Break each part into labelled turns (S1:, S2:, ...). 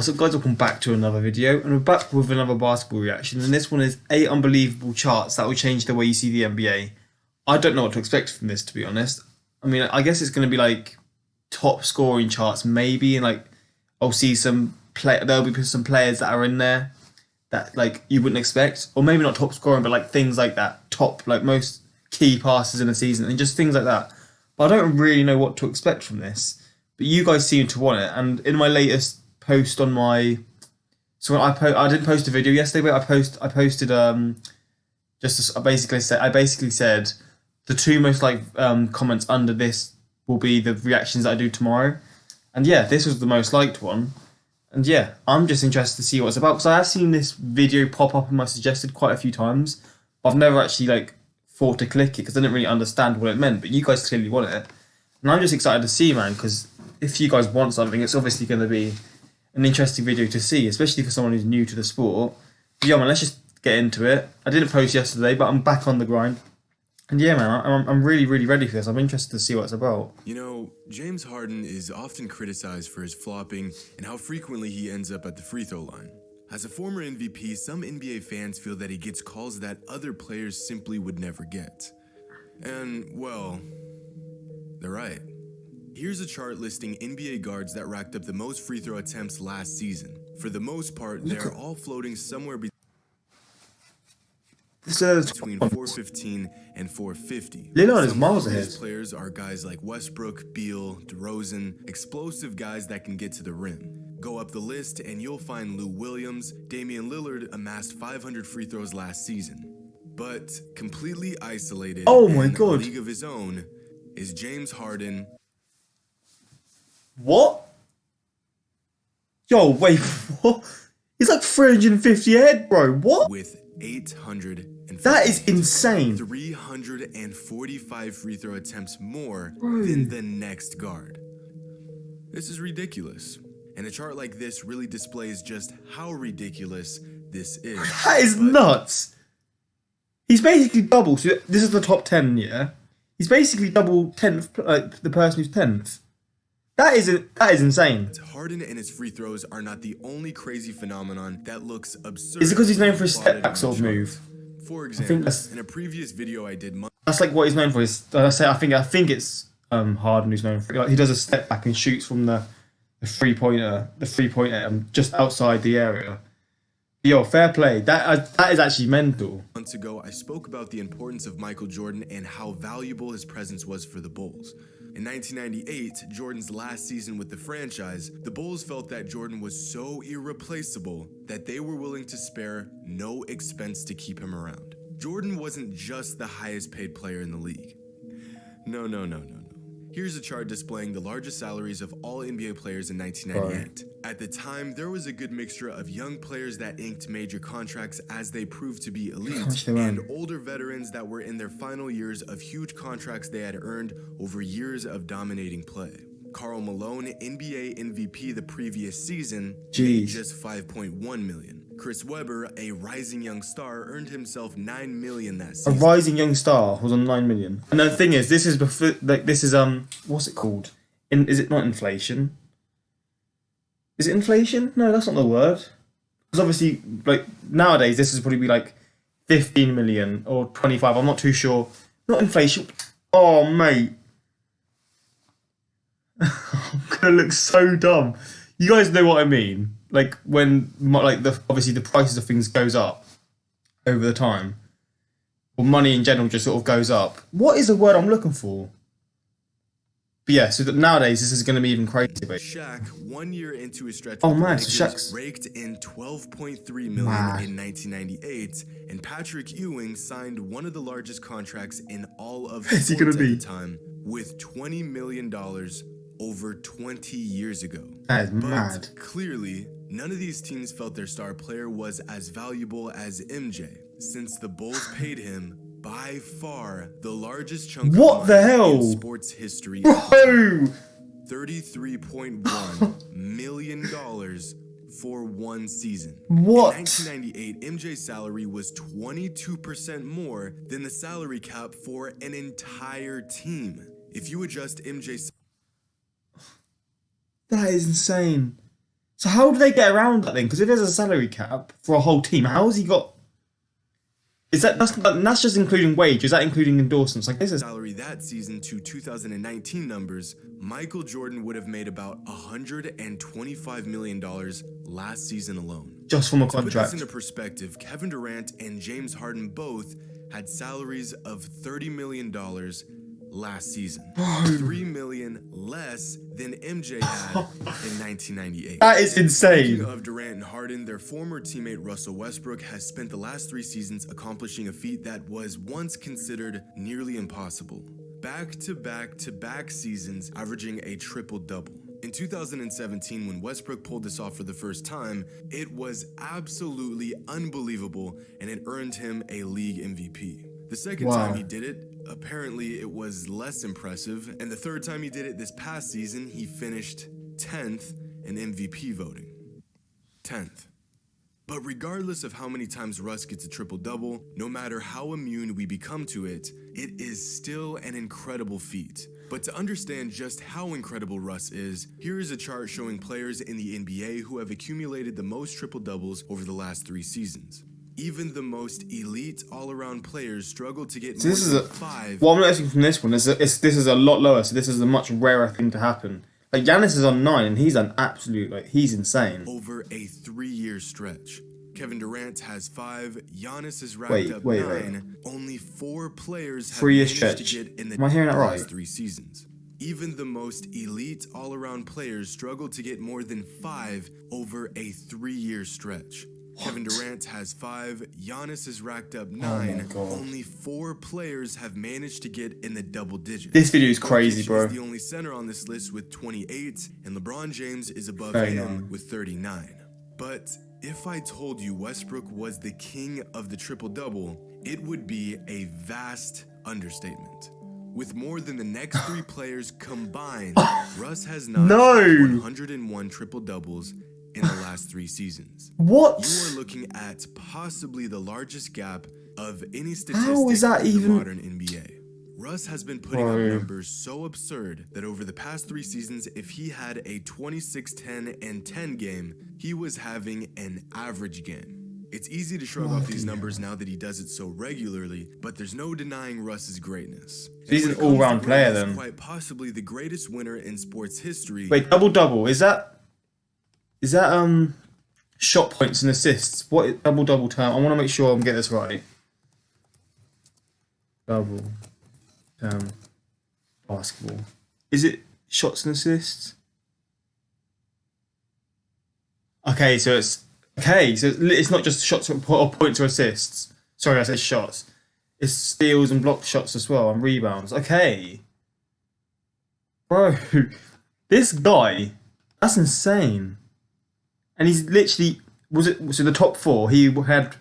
S1: So guys, welcome back to another video, and we're back with another basketball reaction, and this one is 8 unbelievable charts that will change the way you see the NBA. I don't know what to expect from this, to be honest. I mean, I guess it's going to be like top scoring charts maybe, and like I'll see there'll be some players that are in there that like you wouldn't expect, or maybe not top scoring, but like things like that, top like most key passes in a season, and just things like that. But I don't really know what to expect from this. But you guys seem to want it, and in my latest post on my I didn't post a video yesterday, but I posted I basically said the two most comments under this will be the reactions that I do tomorrow, and yeah, this was the most liked one, and yeah, I'm just interested to see what it's about because I have seen this video pop up in my suggested quite a few times. I've never actually thought to click it because I didn't really understand what it meant, but you guys clearly want it, and I'm just excited to see, man, because if you guys want something, it's obviously going to be an interesting video to see, especially for someone who's new to the sport. But yeah, man, let's just get into it. I didn't post yesterday, but I'm back on the grind. And yeah, man, I'm really, really ready for this. I'm interested to see what it's about.
S2: You know, James Harden is often criticized for his flopping and how frequently he ends up at the free throw line. As a former MVP, some NBA fans feel that he gets calls that other players simply would never get. And, well, they're right. Here's a chart listing NBA guards that racked up the most free throw attempts last season. For the most part, they're all floating somewhere between 415 and 450.
S1: Lillard is miles ahead.
S2: These players are guys like Westbrook, Beal, DeRozan, explosive guys that can get to the rim. Go up the list and you'll find Lou Williams. Damian Lillard amassed 500 free throws last season. But completely isolated
S1: in
S2: a
S1: God.
S2: league of his own is James Harden.
S1: What? Yo, wait, what? He's like 350 head, bro. What?
S2: With 850.
S1: That is insane.
S2: 345 free throw attempts more than the next guard. This is ridiculous. And a chart like this really displays just how ridiculous this is.
S1: That is nuts. He's basically double. So this is the top 10, yeah? He's basically double 10th, like the person who's 10th. That is insane.
S2: Harden and his free throws are not the only crazy phenomenon that looks absurd.
S1: Is it because he's known for his step back sort of move?
S2: For example, in a previous video I did,
S1: that's like what he's known for. I think it's Harden who's known for it. Like, he does a step back and shoots from the three pointer just outside the area. Yo, fair play. That is actually mental.
S2: Months ago, I spoke about the importance of Michael Jordan and how valuable his presence was for the Bulls. In 1998, Jordan's last season with the franchise, the Bulls felt that Jordan was so irreplaceable that they were willing to spare no expense to keep him around. Jordan wasn't just the highest paid player in the league. No. Here's a chart displaying the largest salaries of all NBA players in 1998. At the time, there was a good mixture of young players that inked major contracts as they proved to be elite, and older veterans that were in their final years of huge contracts they had earned over years of dominating play. Karl Malone, NBA MVP the previous season, made just $5.1 million. Chris Webber, a rising young star, earned himself $9 million that season.
S1: A rising young star was on $9 million. And the thing is, this is before, what's it called? Is it not inflation? Is it inflation? No, that's not the word. Because obviously, nowadays, this would probably be 15 million or 25. I'm not too sure. Not inflation. Oh, mate. I'm gonna look so dumb. You guys know what I mean. When obviously the prices of things goes up over the time, or money in general just sort of goes up. What is the word I'm looking for? But yeah, so that nowadays this is going to be even crazier.
S2: Shaq, 1 year into his stretch,
S1: Shaq's
S2: raked in $12.3 million in 1998, and Patrick Ewing signed one of the largest contracts in all of sports at the time, with $20 million over 20 years ago.
S1: That is mad.
S2: Clearly, none of these teams felt their star player was as valuable as MJ, since the Bulls paid him by far the largest chunk of money in sports history.
S1: Bro!
S2: $33.1 million for one season.
S1: What?
S2: In 1998, MJ's salary was 22% more than the salary cap for an entire team. If you adjust MJ's...
S1: That is insane. So how do they get around that then? Because if there's a salary cap for a whole team, how has he got? That's just including wage? Is that including endorsements? Like this is
S2: Salary that season to 2019 numbers, Michael Jordan would have made about $125 million last season alone.
S1: just from a
S2: To put
S1: contract.
S2: this into perspective, Kevin Durant and James Harden both had salaries of $30 million last season. $3 million less than MJ had in 1998.
S1: That is
S2: Speaking
S1: insane.
S2: of Durant and Harden, their former teammate Russell Westbrook has spent the last 3 seasons accomplishing a feat that was once considered nearly impossible. Back-to-back-to-back seasons averaging a triple-double. In 2017, when Westbrook pulled this off for the first time, it was absolutely unbelievable and it earned him a league MVP. The second
S1: Wow.
S2: time he did it, apparently it was less impressive, and the third time he did it this past season, he finished 10th in MVP voting. 10th. But regardless of how many times Russ gets a triple-double, no matter how immune we become to it, it is still an incredible feat. But to understand just how incredible Russ is, here is a chart showing players in the NBA who have accumulated the most triple-doubles over the last 3 seasons. Even the most elite all-around players struggle to get more than 5.
S1: What I'm noticing from this one is that this is a lot lower, so this is a much rarer thing to happen. Like Giannis is on 9 and he's an absolute, like, he's insane.
S2: Over a 3-year stretch. Kevin Durant has 5, Giannis has racked up 9. Only 4 players have
S1: 3-year
S2: managed
S1: stretch.
S2: to get in the
S1: Am I hearing that right?
S2: last 3 seasons. Even the most elite all-around players struggle to get more than 5 over a 3-year stretch. Kevin Durant has 5, Giannis has racked up 9.
S1: God.
S2: Only 4 players have managed to get in the double digits.
S1: This video is crazy,
S2: Jokic
S1: bro.
S2: is the only center on this list with 28, and LeBron James is above
S1: 39.
S2: him with 39. But if I told you Westbrook was the king of the triple-double, it would be a vast understatement. With more than the next 3 players combined, Russ has notched
S1: No.
S2: 101 triple-doubles in the last 3 seasons.
S1: What?
S2: You are looking at possibly the largest gap of any
S1: How
S2: statistic
S1: is that
S2: in the
S1: even-
S2: modern NBA. Russ has been putting up numbers so absurd that over the past 3 seasons, if he had a 26, 10, and 10 game, he was having an average game. It's easy to shrug off these numbers now that he does it so regularly, but there's no denying Russ's greatness.
S1: He's
S2: And
S1: an
S2: when it comes to
S1: all-round player
S2: greatness,
S1: then.
S2: quite possibly the greatest winner in sports history.
S1: Wait, double-double, is that shot points and assists? What is double-double term? I want to make sure I'm getting this right. Double term basketball. Is it shots and assists? So it's not just shots or points or assists. Sorry, I said shots. It's steals and block shots as well and rebounds. Okay. Bro, this guy, that's insane. And he's literally, so the top 4, he had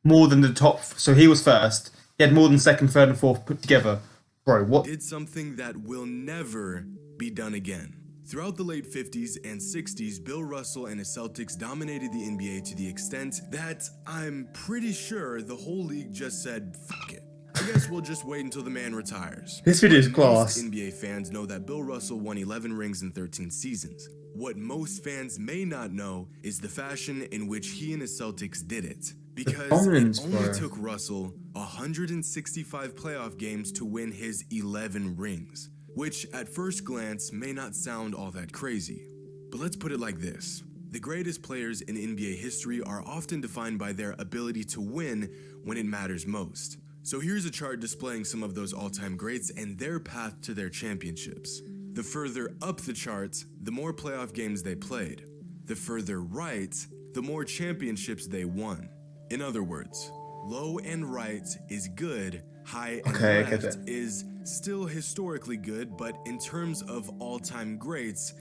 S1: more than the top, so he was first. He had more than second, third, and fourth put together. Bro, what?
S2: Did something that will never be done again. Throughout the late 50s and 60s, Bill Russell and his Celtics dominated the NBA to the extent that I'm pretty sure the whole league just said, fuck it. I guess we'll just wait until the man retires.
S1: This video is
S2: But
S1: class.
S2: Most NBA fans know that Bill Russell won 11 rings in 13 seasons. What most fans may not know is the fashion in which he and his Celtics did it. Because
S1: dominance,
S2: it only
S1: bro.
S2: took Russell 165 playoff games to win his 11 rings, which at first glance may not sound all that crazy. But let's put it like this. The greatest players in NBA history are often defined by their ability to win when it matters most. So here's a chart displaying some of those all-time greats and their path to their championships. The further up the chart, the more playoff games they played. The further right, the more championships they won. In other words, low and right is good, high and
S1: Okay, I get
S2: left
S1: that.
S2: is still historically good, but in terms of all-time greats,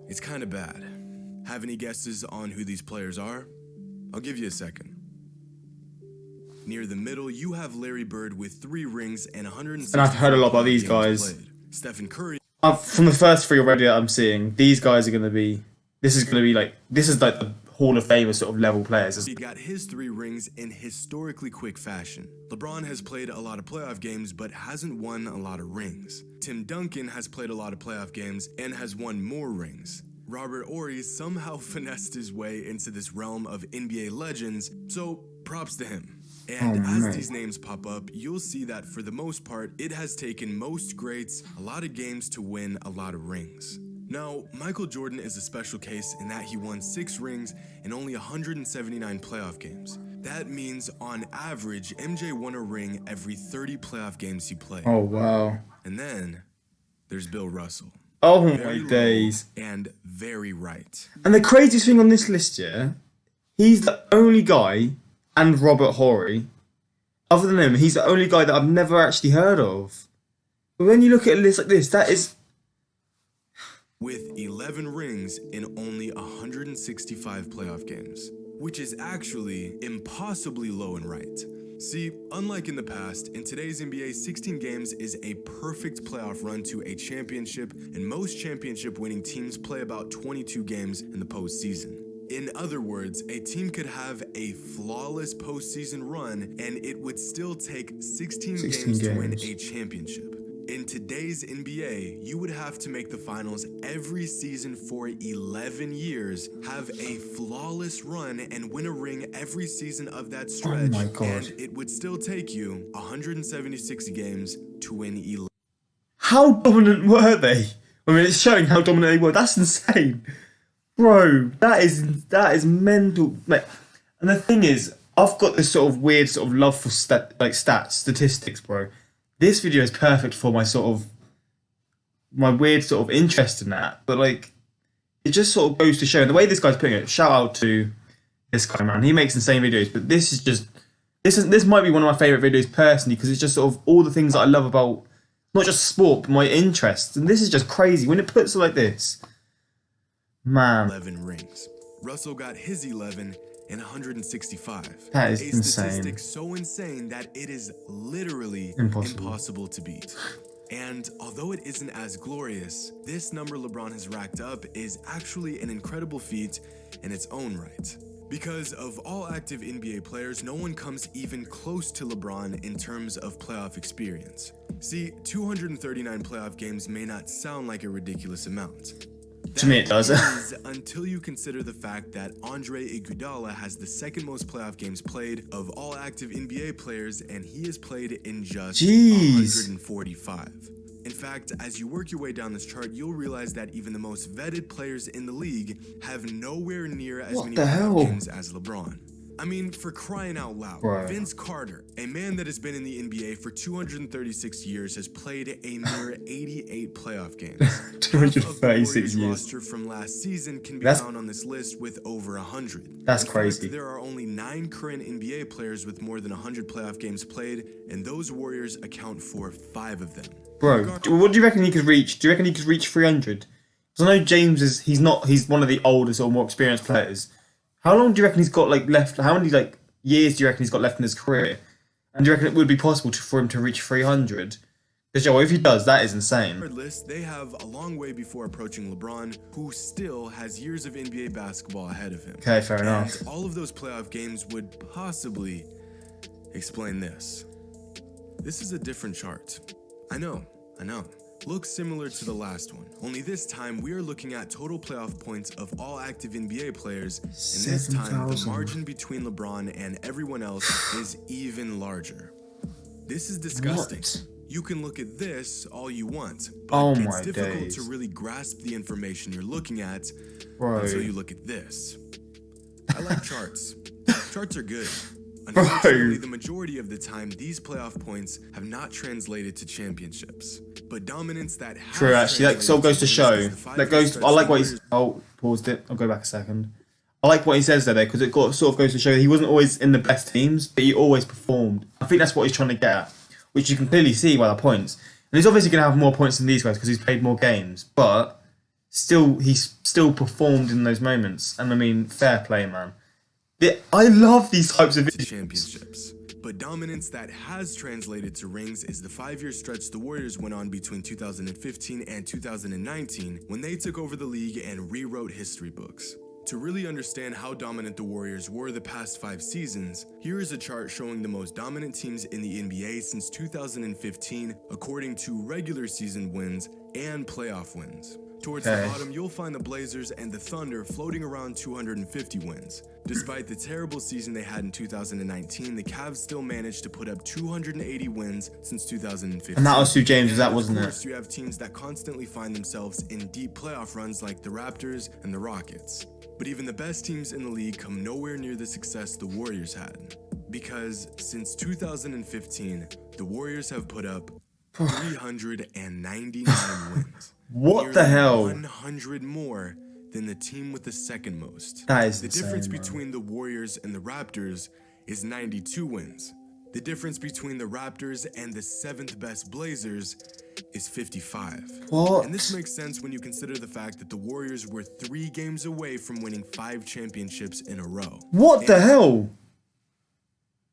S2: it's kind of bad. Have any guesses on who these players are? I'll give you a second. Near the middle, you have Larry Bird with 3 rings and 160.
S1: And I've heard a lot about these guys.
S2: Stephen Curry.
S1: From the first 3 already that I'm seeing, these guys are going to be. This is like the Hall of Famer sort of level players.
S2: He got his 3 rings in historically quick fashion. LeBron has played a lot of playoff games but hasn't won a lot of rings. Tim Duncan has played a lot of playoff games and has won more rings. Robert Horry somehow finessed his way into this realm of NBA legends, so props to him. And as these names pop up, you'll see that for the most part, it has taken most greats a lot of games to win a lot of rings. Now, Michael Jordan is a special case in that he won 6 rings in only 179 playoff games. That means, on average, MJ won a ring every 30 playoff games he played.
S1: Oh, wow.
S2: And then there's Bill Russell.
S1: Oh,
S2: Very
S1: my days.
S2: and very right.
S1: And the craziest thing on this list, yeah, he's the only guy, and Robert Horry, other than him, he's the only guy that I've never actually heard of. But when you look at a list like this, that is...
S2: With 11 rings in only 165 playoff games, which is actually impossibly low and right. See, unlike in the past, in today's NBA, 16 games is a perfect playoff run to a championship, and most championship-winning teams play about 22 games in the postseason. In other words, a team could have a flawless postseason run, and it would still take 16 games to win a championship. In today's NBA, you would have to make the finals every season for 11 years, have a flawless run, and win a ring every season of that stretch.
S1: Oh my God.
S2: And it would still take you 176 games to win 11.
S1: How dominant were they? I mean, it's showing how dominant they were. That's insane. Bro, that is mental. Like, and the thing is, I've got this sort of weird sort of love for statistics, bro. This video is perfect for my weird sort of interest in that. But like, it just sort of goes to show. And the way this guy's putting it, shout out to this guy, man. He makes insane videos. But this might be one of my favorite videos personally, because it's just sort of all the things that I love about not just sport but my interests. And this is just crazy when it puts it like this. Man,
S2: 11 rings. Russell got his 11 in 165.
S1: that is
S2: a
S1: insane.
S2: statistic so insane that it is literally impossible to beat. And although it isn't as glorious, this number LeBron has racked up is actually an incredible feat in its own right. Because of all active NBA players, no one comes even close to LeBron in terms of playoff experience. See, 239 playoff games may not sound like a ridiculous amount.
S1: To me, it does.
S2: Until you consider the fact that Andre Iguodala has the second most playoff games played of all active NBA players, and he has played in just 145. In fact, as you work your way down this chart, you'll realize that even the most vetted players in the league have nowhere near as many playoff games as LeBron. I mean, for crying out loud, Vince Carter, a man that has been in the NBA for 236 years, has played a mere 88 playoff games.
S1: 236 years.
S2: Roster from last season can be found on this list with over 100.
S1: That's crazy.
S2: There are only 9 current NBA players with more than 100 playoff games played, and those Warriors account for 5 of them.
S1: Bro, what do you reckon he could reach? Do you reckon he could reach 300? Because I know James he's one of the oldest or more experienced players. How long do you reckon he's got left? How many years do you reckon he's got left in his career? And do you reckon it would be possible for him to reach 300? Because if he does, that is insane.
S2: List, they have a long way before approaching LeBron, who still has years of NBA basketball ahead of him.
S1: Okay, fair enough.
S2: And all of those playoff games would possibly explain this. This is a different chart. I know. Looks similar to the last one, only this time we are looking at total playoff points of all active NBA players, and this time the margin between LeBron and everyone else is even larger. This is disgusting.
S1: What?
S2: You can look at this all you want, but it's difficult
S1: days.
S2: to really grasp the information you're looking at
S1: Bro.
S2: until you look at this. I like charts. Charts are good. Unfortunately, the majority of the time, these playoff points have not translated to championships. But dominance that has
S1: True, actually, that sort of goes to show. I like what he's... Oh, paused it. I'll go back a second. I like what he says there, because it sort of goes to show that he wasn't always in the best teams, but he always performed. I think that's what he's trying to get at, which you can clearly see by the points. And he's obviously going to have more points than these guys because he's played more games, but still, he's still performed in those moments. And I mean, fair play, man. I love these types of
S2: championships. But dominance that has translated to rings is the 5-year stretch the Warriors went on between 2015 and 2019 when they took over the league and rewrote history books. To really understand how dominant the Warriors were the past 5 seasons, here is a chart showing the most dominant teams in the NBA since 2015 according to regular season wins and playoff wins. Towards the bottom, you'll find the Blazers and the Thunder floating around 250 wins. Despite the terrible season they had in 2019, the Cavs still managed to put up 280 wins since 2015.
S1: And that was through James, that wasn't it?
S2: Of course, you have teams that constantly find themselves in deep playoff runs like the Raptors and the Rockets. But even the best teams in the league come nowhere near the success the Warriors had. Because since 2015, the Warriors have put up 399 wins.
S1: What the hell?
S2: 100 more than the team with the second most.
S1: That is
S2: the
S1: insane,
S2: difference
S1: man.
S2: between the Warriors and the Raptors is 92 wins. The difference between the Raptors and the seventh best Blazers is 55.
S1: What?
S2: And this makes sense when you consider the fact that the Warriors were 3 games away from winning 5 championships in a row.
S1: What the hell?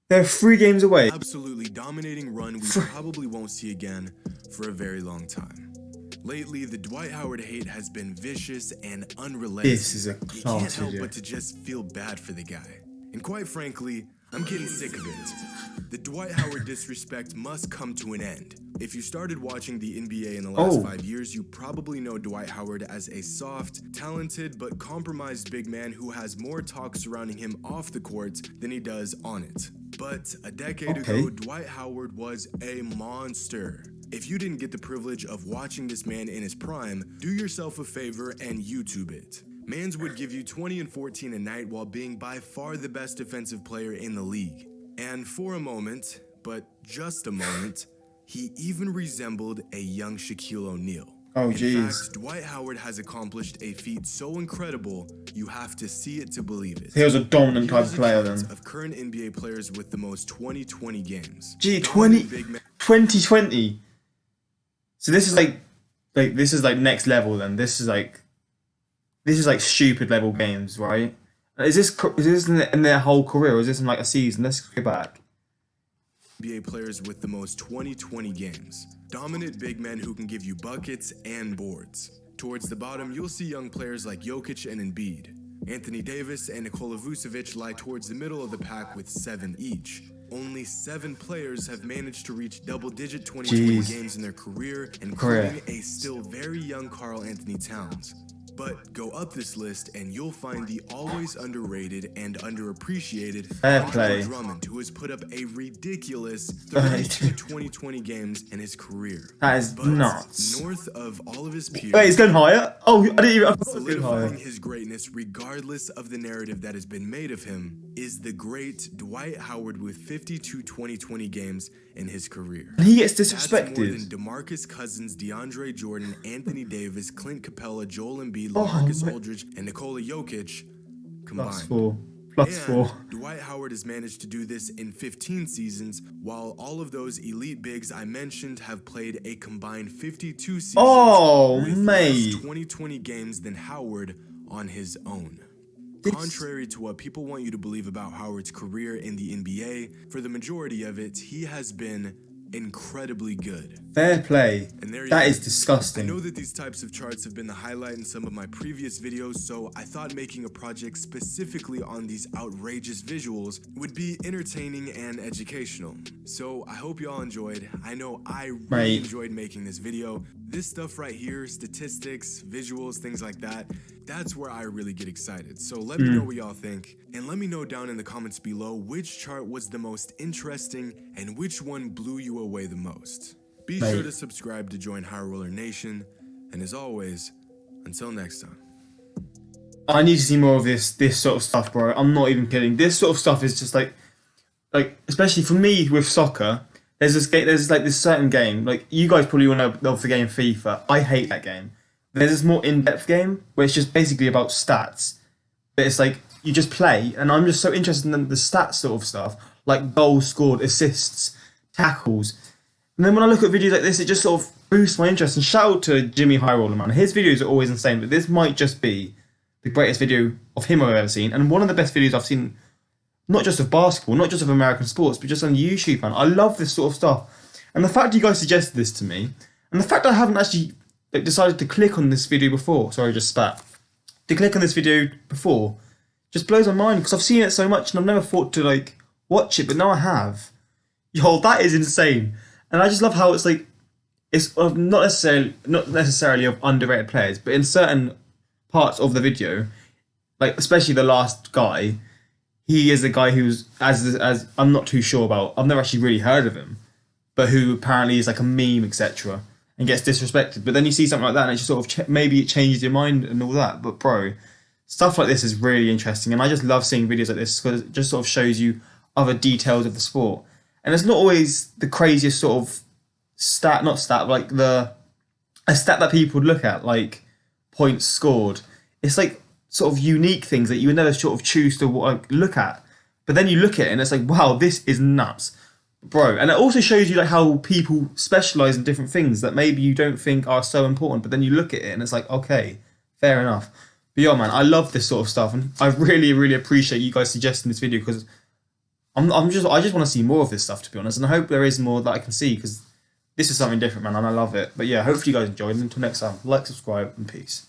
S1: They're 3 games away.
S2: Absolutely dominating run we probably won't see again for a very long time. Lately, the Dwight Howard hate has been vicious and unrelenting.
S1: This is a
S2: You can't
S1: class
S2: help
S1: video.
S2: but to just feel bad for the guy. And quite frankly, I'm getting sick of it. The Dwight Howard disrespect must come to an end. If you started watching the NBA in the last 5 years, you probably know Dwight Howard as a soft, talented, but compromised big man who has more talk surrounding him off the court than he does on it. But a decade ago, Dwight Howard was a monster. If you didn't get the privilege of watching this man in his prime, do yourself a favor and YouTube it. Mans would give you 20 and 14 a night while being by far the best defensive player in the league. And for a moment, but just a moment, he even resembled a young Shaquille O'Neal.
S1: Oh,
S2: In
S1: jeez.
S2: fact, Dwight Howard has accomplished a feat so incredible, you have to see it to believe it.
S1: He was a dominant type
S2: Here's
S1: of
S2: a
S1: player
S2: chart
S1: then.
S2: of current NBA players with the most 2020 games.
S1: Gee,
S2: Dominant big man-
S1: 2020. So this is like next level then. This is like stupid level games, right? Is this in their whole career, or is this in like a season? Let's go back.
S2: NBA players with the most 2020 games. Dominant big men who can give you buckets and boards. Towards the bottom, you'll see young players like Jokic and Embiid. Anthony Davis and Nikola Vucevic lie towards the middle of the pack with 7 each. Only 7 players have managed to reach double-digit 2020 games in their career, including a still very young Karl Anthony Towns. But go up this list and you'll find the always underrated and underappreciated Andre Drummond, who has put up a ridiculous 32 2020 games in his career.
S1: That is
S2: But
S1: nuts.
S2: north of all of his peers,
S1: Wait, it's going higher? Oh, I didn't even. I thought it was going
S2: solidifying
S1: higher.
S2: his greatness regardless of the narrative that has been made of him, is the great Dwight Howard with 52 2020 games in his career.
S1: And he gets
S2: That's more than
S1: disrespected.
S2: DeMarcus Cousins, DeAndre Jordan, Anthony Davis, Clint Capella, Joel Embiid,
S1: Oh,
S2: LaMarcus
S1: man.
S2: Aldridge, and Nikola Jokic combined.
S1: +4. +4.
S2: And Dwight Howard has managed to do this in 15 seasons, while all of those elite bigs I mentioned have played a combined 52 seasons
S1: Oh,
S2: with
S1: mate.
S2: less 2020 games than Howard on his own. Contrary to what people want you to believe about Howard's career in the NBA, for the majority of it, he has been incredibly good.
S1: Fair play.
S2: And there you
S1: That
S2: go.
S1: is disgusting.
S2: I know that these types of charts have been the highlight in some of my previous videos, so I thought making a project specifically on these outrageous visuals would be entertaining and educational. So I hope you all enjoyed. I know I really enjoyed making this video. This stuff right here, statistics, visuals, things like that, that's where I really get excited. So let me know what y'all think, and let me know down in the comments below which chart was the most interesting and which one blew you away the most. Be sure to subscribe to join High Roller Nation, and as always, until next time.
S1: I need to see more of this sort of stuff, bro. I'm not even kidding. This sort of stuff is just like especially for me with soccer. There's this certain game. Like, you guys probably will know of the game FIFA. I hate that game. There's this more in-depth game where it's just basically about stats. But it's like you just play, and I'm just so interested in the stats sort of stuff, like goals scored, assists, tackles. And then when I look at videos like this, it just sort of boosts my interest. And shout out to Jimmy Highroller, man. His videos are always insane, but this might just be the greatest video of him I've ever seen, and one of the best videos I've seen, not just of basketball, not just of American sports, but just on YouTube, man. I love this sort of stuff. And the fact you guys suggested this to me, and the fact I haven't actually decided to click on this video before, sorry, I just spat, to click on this video before, just blows my mind, because I've seen it so much, and I've never thought to, watch it, but now I have. Yo, that is insane. And I just love how it's it's of not necessarily of underrated players, but in certain parts of the video, like especially the last guy, he is a guy who's as I'm not too sure about. I've never actually really heard of him, but who apparently is like a meme, etc., and gets disrespected. But then you see something like that, and it just sort of maybe it changes your mind and all that. But bro, stuff like this is really interesting, and I just love seeing videos like this because it just sort of shows you other details of the sport, and it's not always the craziest sort of not stat, but like a stat that people would look at, like points scored. It's like sort of unique things that you would never sort of choose to like, look at, but then you look at it and it's like, wow, this is nuts, bro. And it also shows you like how people specialize in different things that maybe you don't think are so important, but then you look at it and it's like, okay, fair enough. But yeah, man, I love this sort of stuff, and I really, really appreciate you guys suggesting this video because I just want to see more of this stuff, to be honest, and I hope there is more that I can see because this is something different, man, and I love it. But yeah, hopefully you guys enjoyed, and until next time, like, subscribe, and peace.